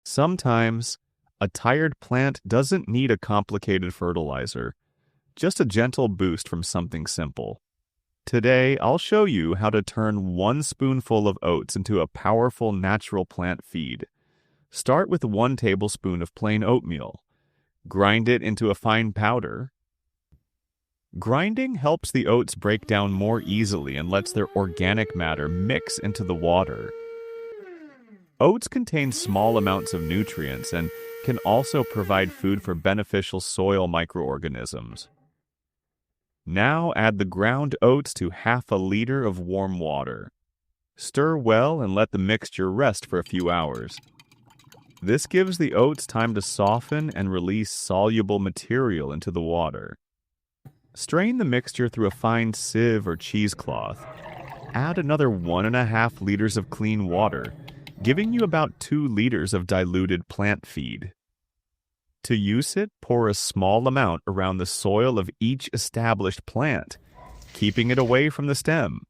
Sometimes, a tired plant doesn't need a complicated fertilizer, just a gentle boost from something simple. Today, I'll show you how to turn 1 spoonful of oats into a powerful natural plant feed. Start with 1 tablespoon of plain oatmeal. Grind it into a fine powder. Grinding helps the oats break down more easily and lets their organic matter mix into the water. Oats contain small amounts of nutrients and can also provide food for beneficial soil microorganisms. Now add the ground oats to half a liter of warm water. Stir well and let the mixture rest for a few hours. This gives the oats time to soften and release soluble material into the water. Strain the mixture through a fine sieve or cheesecloth. Add another 1.5 liters of clean water, giving you about 2 liters of diluted plant feed. To use it, pour a small amount around the soil of each established plant, keeping it away from the stem.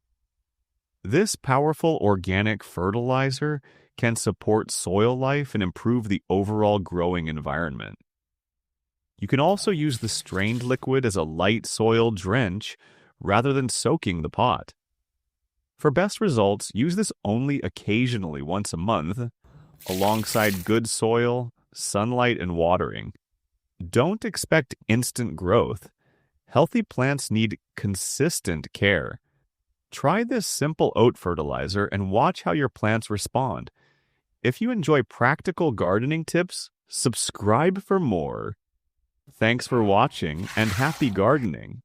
This powerful organic fertilizer can support soil life and improve the overall growing environment. You can also use the strained liquid as a light soil drench rather than soaking the pot. For best results, use this only occasionally once a month, alongside good soil, sunlight, and watering. Don't expect instant growth. Healthy plants need consistent care. Try this simple oat fertilizer and watch how your plants respond. If you enjoy practical gardening tips, subscribe for more. Thanks for watching and happy gardening.